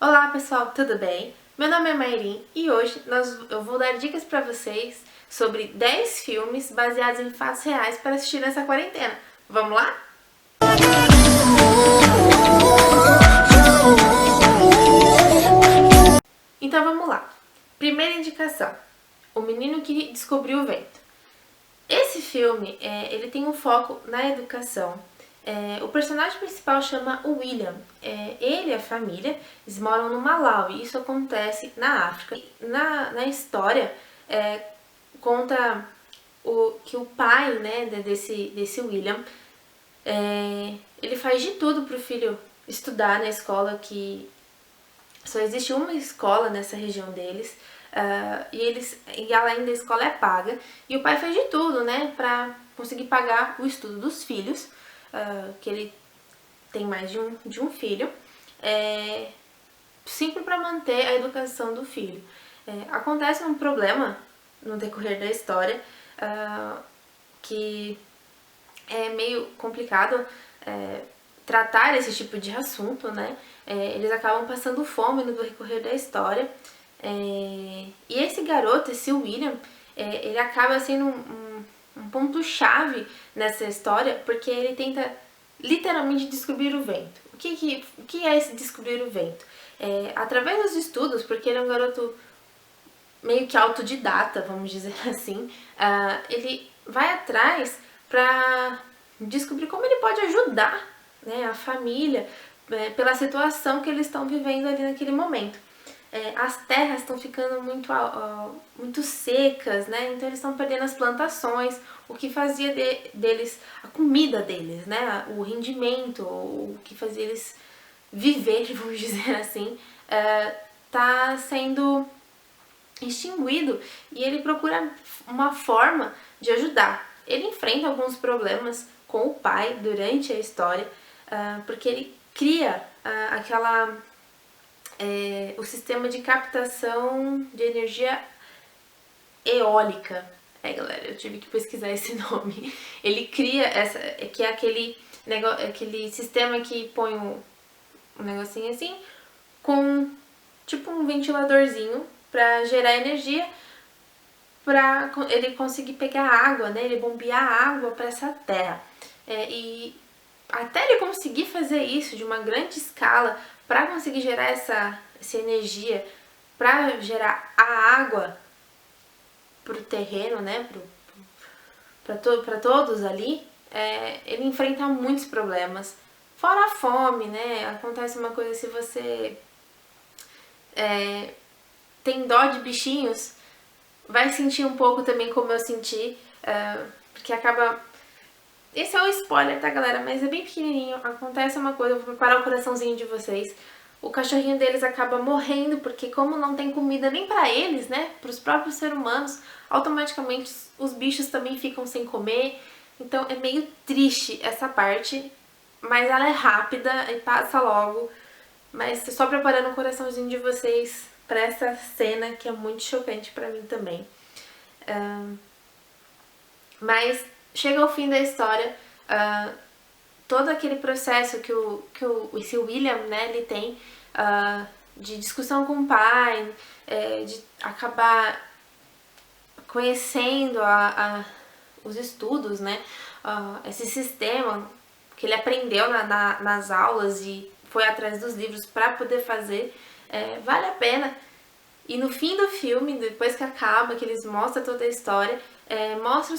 Olá pessoal, tudo bem? Meu nome é Mayrin e hoje eu vou dar dicas para vocês sobre 10 filmes baseados em fatos reais para assistir nessa quarentena. Vamos lá? Então vamos lá. Primeira indicação: O Menino que Descobriu o Vento. Esse filme, ele tem um foco na educação. O personagem principal chama o William. Ele e a família, eles moram no Malau e isso acontece na África. Na história, conta que o pai, né, desse William, ele faz de tudo para o filho estudar na escola, que só existe uma escola nessa região deles. E além da escola é paga, e o pai faz de tudo, né, pra conseguir pagar o estudo dos filhos, que ele tem mais de um filho, sempre para manter a educação do filho. Acontece um problema no decorrer da história, que é meio complicado tratar esse tipo de assunto, né? Eles acabam passando fome no decorrer da história. E esse garoto, esse William, ele acaba sendo um ponto-chave nessa história, porque ele tenta literalmente descobrir o vento. O que é esse descobrir o vento? Através dos estudos, porque ele é um garoto meio que autodidata, vamos dizer assim, ele vai atrás para descobrir como ele pode ajudar, né, a família, pela situação que eles estão vivendo ali naquele momento. As terras estão ficando muito secas, né? Então eles estão perdendo as plantações, o que fazia deles, a comida deles, né? O rendimento, o que fazia eles viver, vamos dizer assim, tá sendo extinguido, e ele procura uma forma de ajudar. Ele enfrenta alguns problemas com o pai durante a história, porque ele cria o sistema de captação de energia eólica. Galera, eu tive que pesquisar esse nome. Ele cria que é aquele sistema que põe um negocinho assim, com tipo um ventiladorzinho para gerar energia, para ele conseguir pegar água, né? Ele bombear água para essa terra. E até ele conseguir fazer isso de uma grande escala, para conseguir gerar essa energia, para gerar a água para o terreno, né, para todos ali, ele enfrenta muitos problemas. Fora a fome, né, acontece uma coisa: se você tem dó de bichinhos, vai sentir um pouco também como eu senti, porque acaba... Esse é o spoiler, tá, galera? Mas é bem pequenininho. Acontece uma coisa, eu vou preparar o coraçãozinho de vocês. O cachorrinho deles acaba morrendo, porque como não tem comida nem pra eles, né, pros próprios seres humanos, automaticamente os bichos também ficam sem comer. Então é meio triste essa parte, mas ela é rápida e passa logo. Mas só preparando o coraçãozinho de vocês pra essa cena, que é muito chocante pra mim também. Mas chega ao fim da história, todo aquele processo que esse William, né, ele tem, de discussão com o pai, de acabar conhecendo os estudos, né, esse sistema que ele aprendeu nas aulas e foi atrás dos livros para poder fazer, vale a pena. E no fim do filme, depois que acaba, que eles mostram toda a história, mostra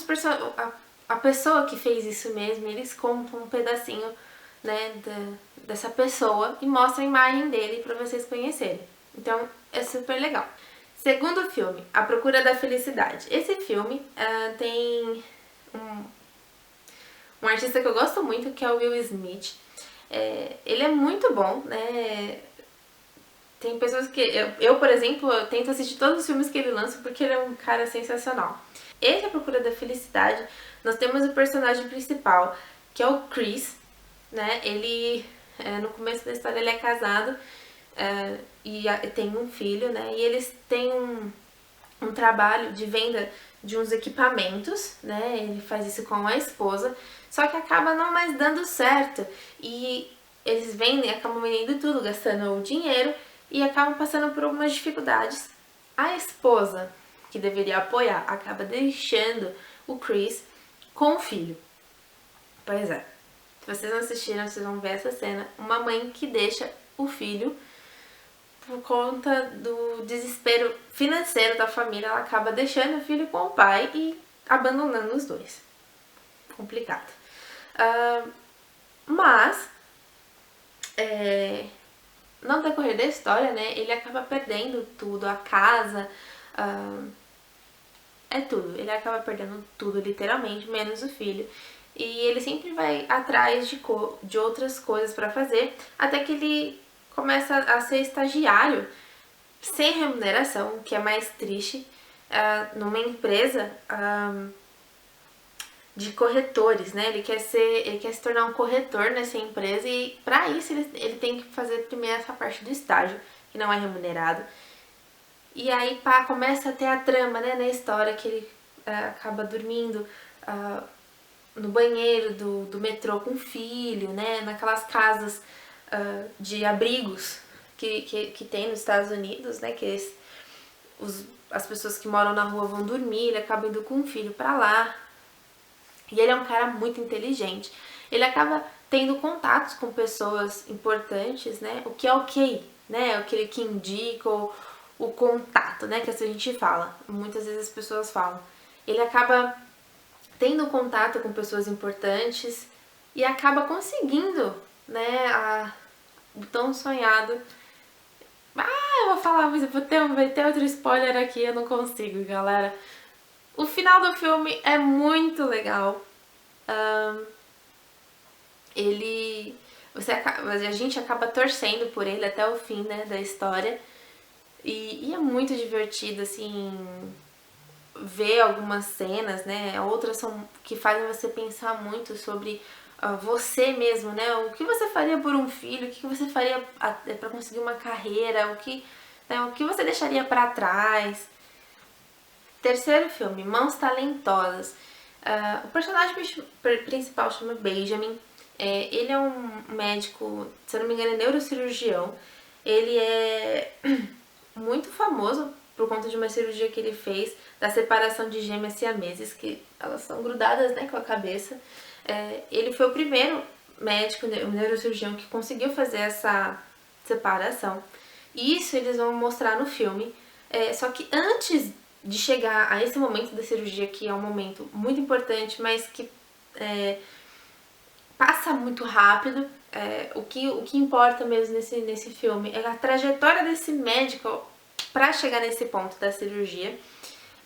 a pessoa que fez isso mesmo. Eles contam um pedacinho, né, dessa pessoa e mostram a imagem dele para vocês conhecerem. Então é super legal. Segundo filme, A Procura da Felicidade. Esse filme tem um artista que eu gosto muito, que é o Will Smith. Ele é muito bom, né? Tem pessoas que... Eu, por exemplo, eu tento assistir todos os filmes que ele lança, porque ele é um cara sensacional. Esse, A Procura da Felicidade, nós temos o personagem principal, que é o Chris, né? Ele, no começo da história, ele é casado e tem um filho, né? E eles têm um trabalho de venda de uns equipamentos, né? Ele faz isso com a esposa, só que acaba não mais dando certo. E eles acabam vendendo tudo, gastando o dinheiro, e acabam passando por algumas dificuldades. A esposa, que deveria apoiar, acaba deixando o Chris com o filho. Pois é, se vocês não assistiram, vocês vão ver essa cena. Uma mãe que deixa o filho por conta do desespero financeiro da família, ela acaba deixando o filho com o pai e abandonando os dois. Complicado. Mas, no decorrer da história, né, ele acaba perdendo tudo, a casa, tudo. Ele acaba perdendo tudo, literalmente, menos o filho. E ele sempre vai atrás de outras coisas para fazer, até que ele começa a ser estagiário sem remuneração, o que é mais triste, numa empresa de corretores, né? Ele quer se tornar um corretor nessa empresa e para isso ele tem que fazer primeiro essa parte do estágio, que não é remunerado. E aí começa a ter a trama, né, na história, que ele acaba dormindo no banheiro do metrô com o filho, né, naquelas casas de abrigos que tem nos Estados Unidos, né, que as pessoas que moram na rua vão dormir, ele acaba indo com o filho pra lá. E ele é um cara muito inteligente. Ele acaba tendo contatos com pessoas importantes, né, o que é ok, né, aquele que indica o contato, né, que assim a gente fala. Muitas vezes as pessoas falam. Ele acaba tendo contato com pessoas importantes e acaba conseguindo, né, o tão sonhado. Eu vou falar, mas vai ter outro spoiler aqui, eu não consigo, galera. O final do filme é muito legal. A gente acaba torcendo por ele até o fim, né, da história. E é muito divertido, assim, ver algumas cenas, né? Outras são que fazem você pensar muito sobre você mesmo, né? O que você faria por um filho? O que você faria para conseguir uma carreira? O que você deixaria para trás? Terceiro filme, Mãos Talentosas. O personagem principal chama Benjamin. Ele é um médico, se eu não me engano, é neurocirurgião. Ele é muito famoso por conta de uma cirurgia que ele fez da separação de gêmeas siameses, que elas são grudadas, né, com a cabeça. Ele foi o primeiro médico, o neurocirurgião, que conseguiu fazer essa separação. E isso eles vão mostrar no filme. Só que antes de chegar a esse momento da cirurgia, que é um momento muito importante, mas que passa muito rápido, o que importa mesmo nesse filme é a trajetória desse médico para chegar nesse ponto da cirurgia.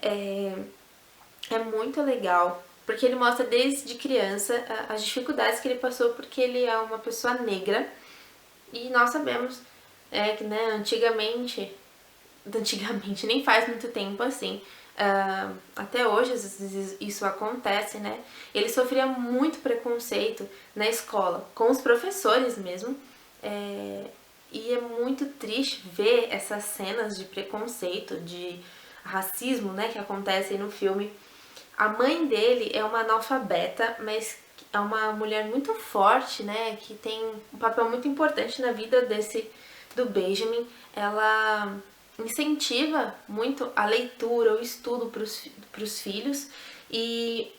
É muito legal, porque ele mostra desde criança as dificuldades que ele passou, porque ele é uma pessoa negra. E nós sabemos que, né, antigamente, nem faz muito tempo assim, até hoje isso acontece, né? Ele sofria muito preconceito na escola, com os professores mesmo, e é muito triste ver essas cenas de preconceito, de racismo, né, que acontecem no filme. A mãe dele é uma analfabeta, mas é uma mulher muito forte, né, que tem um papel muito importante na vida do Benjamin. Ela incentiva muito a leitura, o estudo para os filhos, e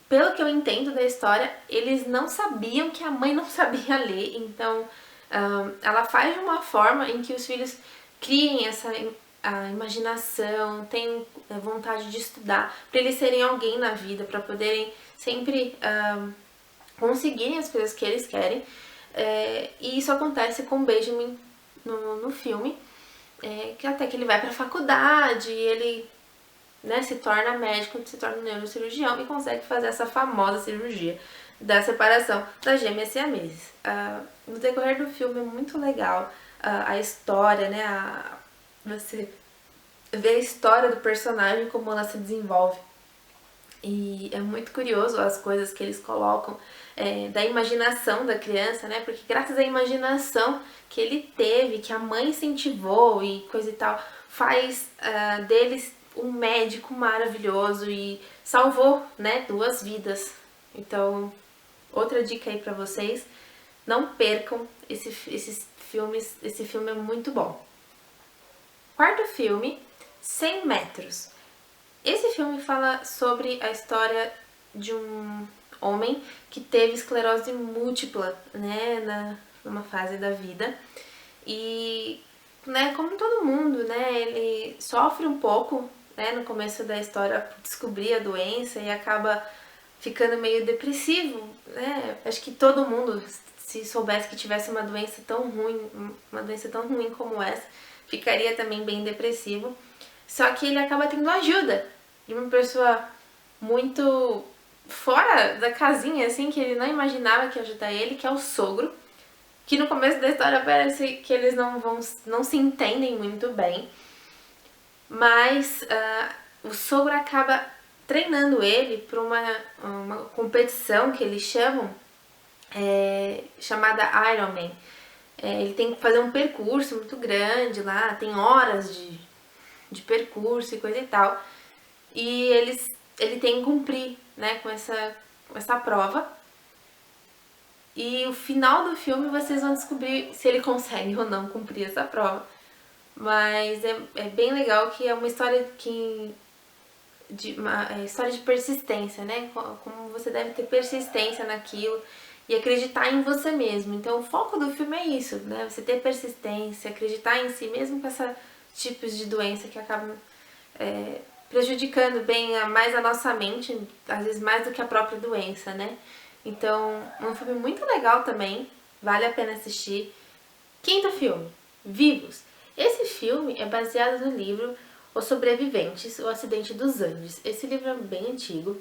pelo que eu entendo da história, eles não sabiam que a mãe não sabia ler, então ela faz de uma forma em que os filhos criem a imaginação, tenham vontade de estudar, para eles serem alguém na vida, para poderem sempre conseguirem as coisas que eles querem. E isso acontece com Benjamin no filme, que até que ele vai para a faculdade, ele, né, se torna médico, se torna neurocirurgião e consegue fazer essa famosa cirurgia da separação das gêmeas siameses. No decorrer do filme é muito legal a história, né, você vê a história do personagem, como ela se desenvolve. E é muito curioso as coisas que eles colocam da imaginação da criança, né? Porque graças à imaginação que ele teve, que a mãe incentivou e coisa e tal, faz deles um médico maravilhoso e salvou, né, 2 vidas. Então, outra dica aí pra vocês, não percam esses filmes, esse filme é muito bom. Quarto filme, 100 metros. Esse filme fala sobre a história de um homem que teve esclerose múltipla, né, numa fase da vida. E, né, como todo mundo, né, ele sofre um pouco, né, no começo da história por descobrir a doença e acaba ficando meio depressivo, né? Acho que todo mundo, se soubesse que tivesse uma doença tão ruim como essa, ficaria também bem depressivo. Só que ele acaba tendo ajuda de uma pessoa muito fora da casinha, assim, que ele não imaginava que ia ajudar ele, que é o sogro, que no começo da história parece que eles não se entendem muito bem, mas o sogro acaba treinando ele para uma competição que eles chamam, chamada Ironman. Ele tem que fazer um percurso muito grande lá, tem horas de percurso e coisa e tal. E ele tem que cumprir, né, com essa prova. E o final do filme vocês vão descobrir se ele consegue ou não cumprir essa prova. Mas é bem legal, que é uma história história de persistência, né? Como você deve ter persistência naquilo e acreditar em você mesmo. Então o foco do filme é isso, né? Você ter persistência, acreditar em si mesmo com esses tipos de doença que acabam prejudicando bem mais a nossa mente, às vezes mais do que a própria doença, né? Então, um filme muito legal também, vale a pena assistir. Quinto filme, Vivos. Esse filme é baseado no livro Os Sobreviventes, o Acidente dos Andes. Esse livro é bem antigo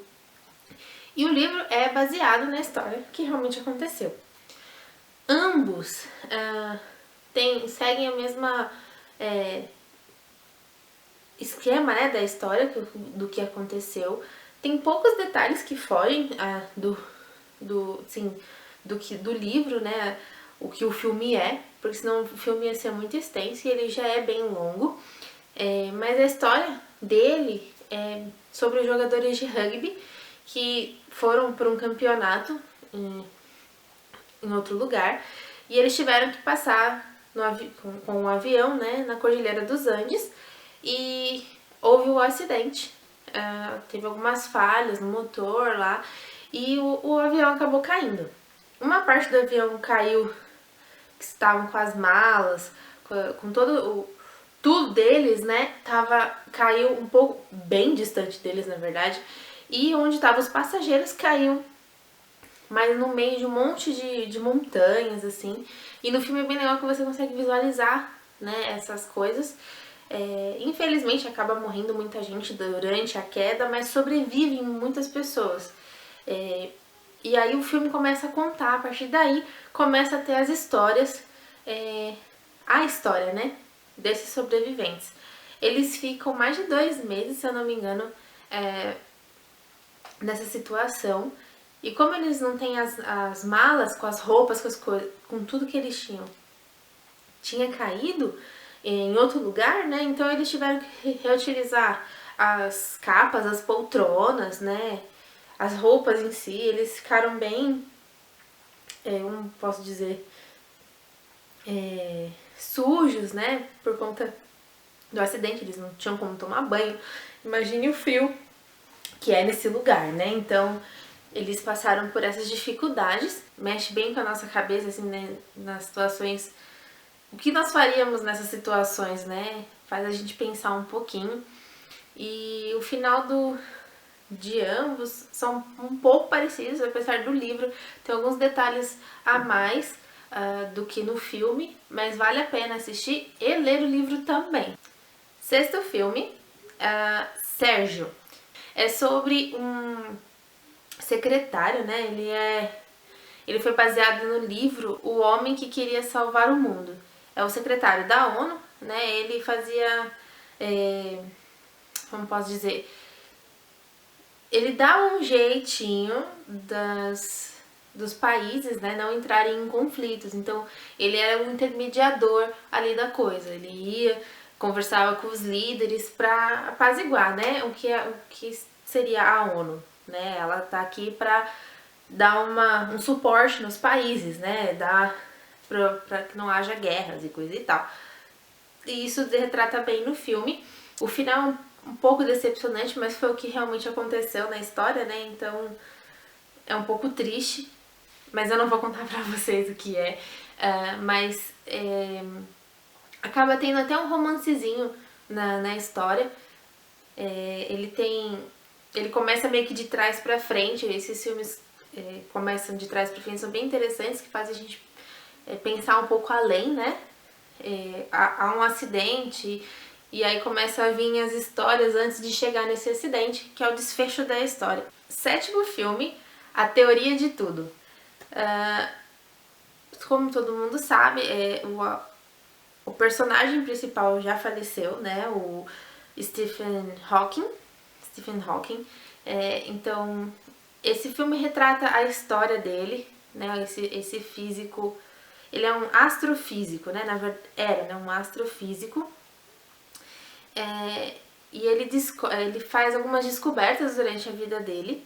e o livro é baseado na história que realmente aconteceu. Ambos seguem a mesma esquema, né, da história do que aconteceu. Tem poucos detalhes que fogem do livro, né, o que o filme porque senão o filme ia ser muito extenso e ele já é bem longo. Mas a história dele é sobre os jogadores de rugby que foram para um campeonato em outro lugar e eles tiveram que passar com um avião, né, na Cordilheira dos Andes, e houve um acidente. Teve algumas falhas no motor lá e o avião acabou caindo. Uma parte do avião caiu, que estavam com as malas, com tudo deles, né, caiu um pouco, bem distante deles, na verdade, e onde estavam os passageiros caiu, mas no meio de um monte de montanhas, assim, e no filme é bem legal que você consegue visualizar, né, essas coisas. Infelizmente acaba morrendo muita gente durante a queda, mas sobrevivem muitas pessoas. E aí o filme começa a contar, a partir daí começa a ter as histórias, a história, né, desses sobreviventes. Eles ficam mais de 2 meses, se eu não me engano, nessa situação. E como eles não têm as malas com as roupas, com as coisas, com tudo que eles tinha caído em outro lugar, né? Então eles tiveram que reutilizar as capas, as poltronas, né? As roupas em si, eles ficaram bem, como posso dizer, sujos, né? Por conta do acidente, eles não tinham como tomar banho. Imagine o frio que é nesse lugar, né? Então eles passaram por essas dificuldades, mexe bem com a nossa cabeça, assim, né? Nas situações, o que nós faríamos nessas situações, né? Faz a gente pensar um pouquinho. E o final de ambos são um pouco parecidos, apesar do livro ter alguns detalhes a mais do que no filme, mas vale a pena assistir e ler o livro também. Sexto filme, Sérgio. É sobre um secretário, né? Ele foi baseado no livro O Homem que Queria Salvar o Mundo. É o secretário da ONU, né? Ele fazia, como posso dizer, ele dá um jeitinho dos países, né, não entrarem em conflitos. Então ele era um intermediador ali da coisa. Ele ia, conversava com os líderes para apaziguar, né, o que seria a ONU, né? Ela tá aqui para dar um suporte nos países, né, para que não haja guerras e coisa e tal. e isso retrata bem no filme. O final é um pouco decepcionante, mas foi o que realmente aconteceu na história, né? Então é um pouco triste, mas eu não vou contar pra vocês o que é. Mas acaba tendo até um romancezinho na história. Ele começa meio que de trás pra frente. Esses filmes começam de trás pra frente, são bem interessantes, que fazem a gente pensar um pouco além, né? Há um acidente e aí começa a vir as histórias antes de chegar nesse acidente, que é o desfecho da história. Sétimo filme, A Teoria de Tudo. Como todo mundo sabe, o personagem principal já faleceu, né? O Stephen Hawking. Então, esse filme retrata a história dele, né? Esse físico. Ele é um astrofísico, né? Na verdade, era, né? Um astrofísico. E ele faz algumas descobertas durante a vida dele.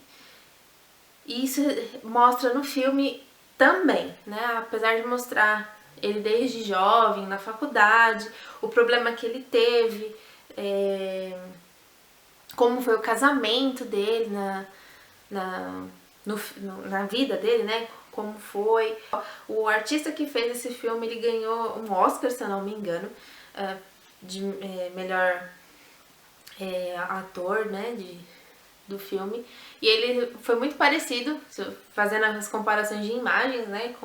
E isso mostra no filme também, né? Apesar de mostrar ele desde jovem, na faculdade, o problema que ele teve, como foi o casamento dele na vida dele, né? Como foi. O artista que fez esse filme, ele ganhou um Oscar, se eu não me engano, de melhor ator, né? Do filme. E ele foi muito parecido, fazendo as comparações de imagens, né?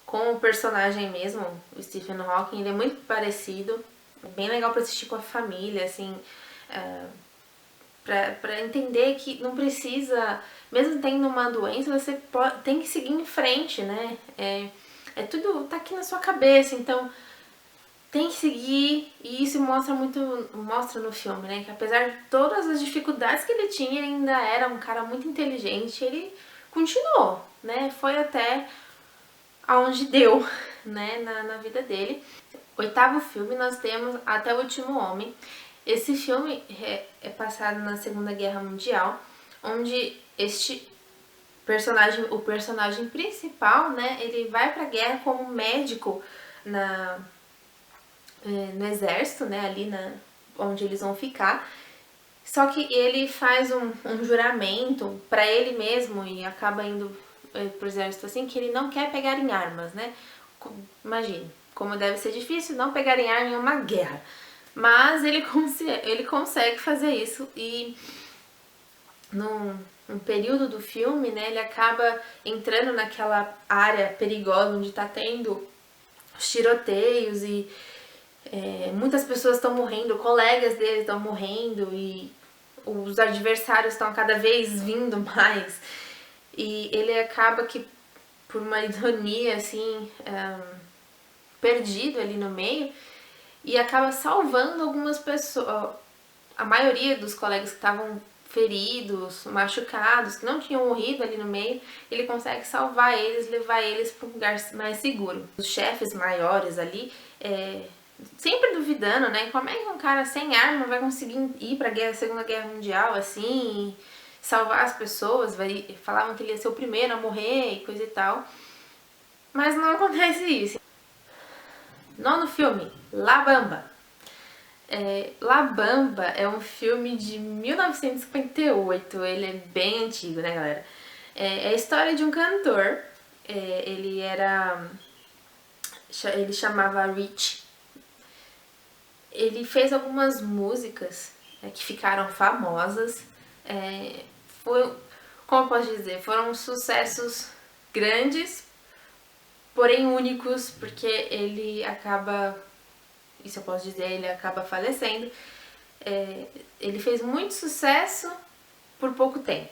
Com o personagem mesmo, o Stephen Hawking. Ele é muito parecido. É bem legal pra assistir com a família, assim. Pra entender que não precisa, mesmo tendo uma doença, você tem que seguir em frente, né? Tudo tá aqui na sua cabeça, então tem que seguir, e isso mostra no filme, né? Que apesar de todas as dificuldades que ele tinha, ele ainda era um cara muito inteligente, ele continuou, né? Foi até aonde deu, né? Na vida dele. Oitavo filme, nós temos Até o Último Homem. Esse filme é passado na Segunda Guerra Mundial, onde o personagem principal, né, ele vai pra guerra como médico no exército, né, ali onde eles vão ficar. Só que ele faz um juramento pra ele mesmo e acaba indo pro exército assim, que ele não quer pegar em armas, né? Imagine, como deve ser difícil não pegar em arma em uma guerra. Mas ele consegue fazer isso e num período do filme, né, ele acaba entrando naquela área perigosa onde tá tendo os tiroteios e muitas pessoas estão morrendo, colegas dele estão morrendo e os adversários estão cada vez vindo mais. E ele acaba que, por uma ironia, assim, perdido ali no meio, e acaba salvando algumas pessoas, a maioria dos colegas que estavam feridos, machucados, que não tinham morrido ali no meio, ele consegue salvar eles, levar eles para um lugar mais seguro. Os chefes maiores ali, sempre duvidando, né, como é que um cara sem arma vai conseguir ir para a Segunda Guerra Mundial assim, e salvar as pessoas, falavam que ele ia ser o primeiro a morrer e coisa e tal, mas não acontece isso. Nono filme, La Bamba. La Bamba é um filme de 1958, ele é bem antigo, né, galera? É a história de um cantor, ele chamava Rich. Ele fez algumas músicas que ficaram famosas, como eu posso dizer, foram sucessos grandes, porém únicos, porque ele acaba, isso eu posso dizer, ele acaba falecendo. Ele fez muito sucesso por pouco tempo,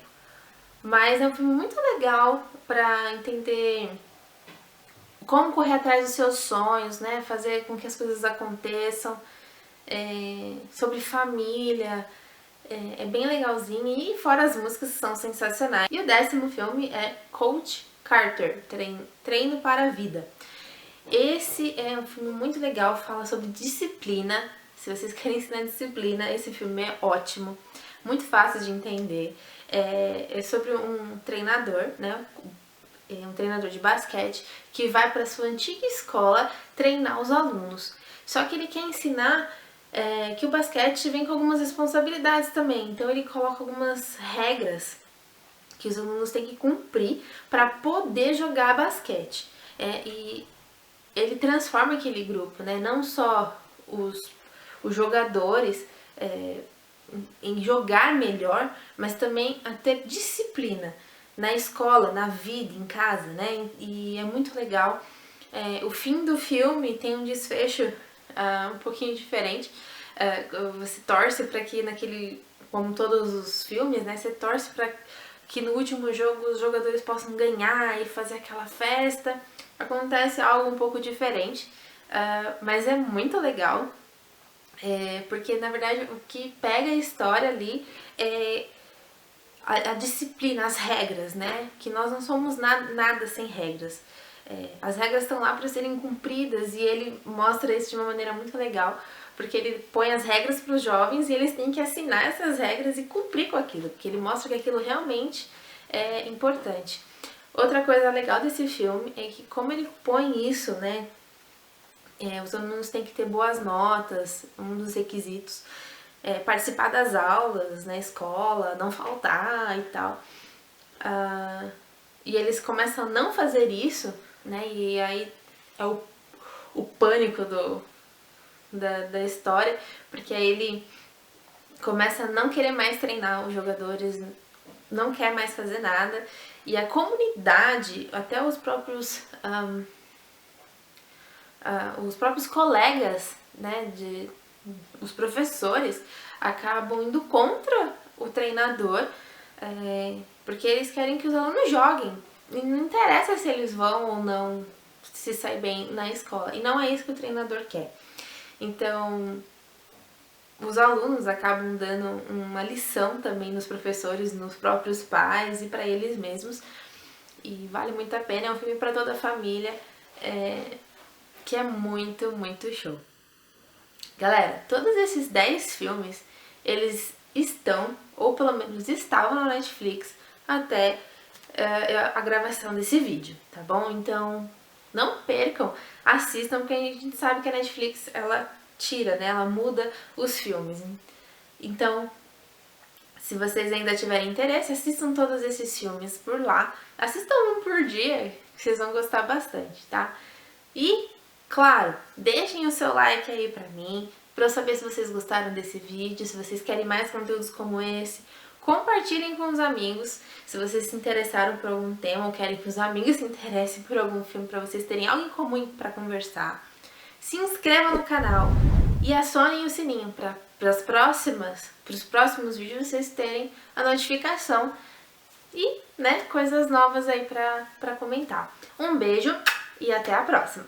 mas é um filme muito legal pra entender como correr atrás dos seus sonhos, né? Fazer com que as coisas aconteçam, sobre família, é bem legalzinho, e fora as músicas que são sensacionais. E o 10º filme é Coach Carter, Treino para a Vida. Esse é um filme muito legal, fala sobre disciplina. Se vocês querem ensinar disciplina, esse filme é ótimo, muito fácil de entender. É sobre um treinador, né? Um treinador de basquete que vai para sua antiga escola treinar os alunos. Só que ele quer ensinar que o basquete vem com algumas responsabilidades também. Então ele coloca algumas regras que os alunos têm que cumprir para poder jogar basquete. E ele transforma aquele grupo, né? Não só os jogadores em jogar melhor, mas também a ter disciplina na escola, na vida, em casa, né? E é muito legal. O fim do filme tem um desfecho um pouquinho diferente. Você torce para que naquele, como todos os filmes, né? Você torce para que no último jogo os jogadores possam ganhar e fazer aquela festa. Acontece algo um pouco diferente, mas é muito legal. Porque na verdade o que pega a história ali é a disciplina, as regras, né? Que nós não somos nada sem regras. As regras estão lá para serem cumpridas e ele mostra isso de uma maneira muito legal, porque ele põe as regras para os jovens e eles têm que assinar essas regras e cumprir com aquilo, porque ele mostra que aquilo realmente é importante. Outra coisa legal desse filme é que como ele põe isso, né? Os alunos têm que ter boas notas, um dos requisitos, participar das aulas na escola, não faltar e tal. E eles começam a não fazer isso, né? E aí é o pânico da história, porque aí ele começa a não querer mais treinar os jogadores, não quer mais fazer nada. E a comunidade, até os próprios colegas, né, os professores, acabam indo contra o treinador, porque eles querem que os alunos joguem. E não interessa se eles vão ou não se sair bem na escola. E não é isso que o treinador quer. Então, os alunos acabam dando uma lição também nos professores, nos próprios pais e para eles mesmos. E vale muito a pena, é um filme para toda a família, que é muito, muito show. Galera, todos esses 10 filmes, eles estão, ou pelo menos estavam na Netflix até a gravação desse vídeo, tá bom? Então, não percam, assistam, porque a gente sabe que a Netflix, ela tira, né? Ela muda os filmes. Então, se vocês ainda tiverem interesse, assistam todos esses filmes por lá. Assistam um por dia, que vocês vão gostar bastante, tá? E, claro, deixem o seu like aí pra mim, pra eu saber se vocês gostaram desse vídeo, se vocês querem mais conteúdos como esse. Compartilhem com os amigos, se vocês se interessaram por algum tema ou querem que os amigos se interessem por algum filme, pra vocês terem algo em comum pra conversar. Se inscrevam no canal e acionem o sininho para os próximos vídeos vocês terem a notificação e, né, coisas novas aí pra comentar. Um beijo e até a próxima!